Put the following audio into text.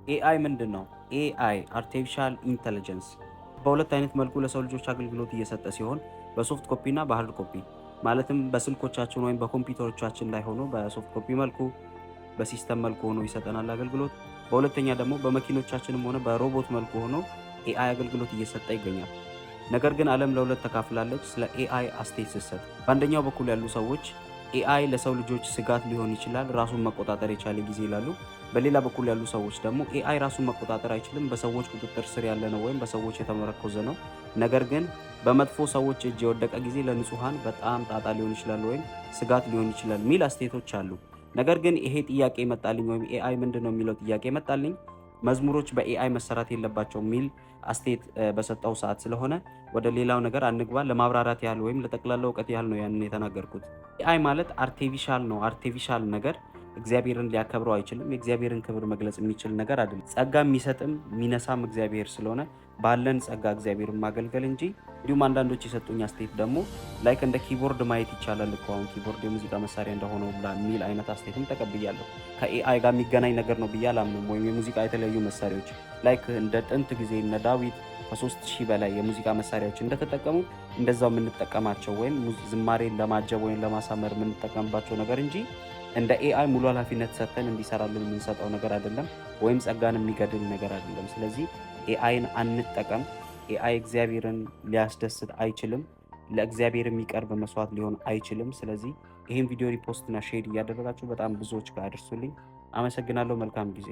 ኤአይ ምንድነው? ኤአይ አርቲፊሻል ኢንተለጀንስ በሁለት አይነት መልኩ ለሰው ልጆች አገልግሎት እየሰጠ ሲሆን በሶፍት ኮፒ እና በሃርድ ኮፒ ማለትም በስልኮቻችን ወይም በኮምፒውተሮቻችን ላይ ሆኖ በሶፍት ኮፒ መልኩ በሲስተም መልኩ ሆኖ ይሰጠናል አገልግሎት። በሁለተኛ ደግሞ በመኪኖቻችንም ሆነ በሮቦት መልኩ ሆኖ ኤአይ አገልግሎት እየሰጠ ይገኛል። ነገር ግን ዓለም ለሁለት ተካፍላለች። ስለ ኤአይ አስተያየት ስትሰጥ በአንደኛው በኩል ያሉ ሰዎች ኤአይ ለሰው ልጆች ስጋት ሊሆን ይችላል፣ ራሱን መቆጣጠር የቻለ ጊዜ ይላሉ። በሌላ በኩል ያሉ ሰዎች ደግሞ ኤአይ ራሱን መቆጣጠር አይችልም፣ በሰዎች ቁጥጥር ስር ያለ ነው ወይም በሰዎች የተመረኮዘ ነው። ነገር ግን በመጥፎ ሰዎች እጅ የወደቀ ጊዜ ለንጹሃን በጣም ጣጣ ሊሆን ይችላል ወይም ስጋት ሊሆን ይችላል የሚል አስተያየቶች አሉ። ነገር ግን ይሄ ጥያቄ መጣልኝ ወይም ኤአይ ምንድነው የሚለው ጥያቄ መጣልኝ መዝሙሮች በኤአይ መሰራት የለባቸውም የሚል አስተያየት በሰጠው ሰዓት ስለሆነ ወደ ሌላው ነገር አንግባ። ለማብራራት ያህል ወይም ለጠቅላላ እውቀት ያህል ነው ያንን የተናገርኩት። ኤአይ ማለት አርቲፊሻል ነው። አርቲፊሻል ነገር እግዚአብሔርን ሊያከብረው አይችልም። የእግዚአብሔርን ክብር መግለጽ የሚችል ነገር አይደለም። ጸጋ የሚሰጥም የሚነሳም እግዚአብሔር ስለሆነ ባለን ጸጋ እግዚአብሔርን ማገልገል እንጂ እንዲሁም አንዳንዶች የሰጡኝ አስተያየት ደግሞ ላይክ እንደ ኪቦርድ ማየት ይቻላል እኮ አሁን ኪቦርድ የሙዚቃ መሳሪያ እንደሆነው የሚል አይነት አስተያየትም ተቀብያለሁ። ከኤአይ ጋር የሚገናኝ ነገር ነው ብዬ አላምንም። ወይም የሙዚቃ የተለያዩ መሳሪያዎች ላይክ እንደ ጥንት ጊዜ እነ ዳዊት ከ3000 በላይ የሙዚቃ መሳሪያዎች እንደተጠቀሙ እንደዛው የምንጠቀማቸው ወይም ዝማሬን ለማጀብ ወይም ለማሳመር የምንጠቀምባቸው ነገር እንጂ እንደ ኤአይ ሙሉ ኃላፊነት ሰጥተን እንዲሰራልን የምንሰጠው ነገር አይደለም፣ ወይም ጸጋን የሚገድል ነገር አይደለም። ስለዚህ ኤአይን አንጠቀም። ኤአይ እግዚአብሔርን ሊያስደስት አይችልም። ለእግዚአብሔር የሚቀርብ መስዋዕት ሊሆን አይችልም። ስለዚህ ይህን ቪዲዮ ሪፖስት እና ሼር እያደረጋችሁ በጣም ብዙዎች ጋር አድርሱልኝ። አመሰግናለሁ። መልካም ጊዜ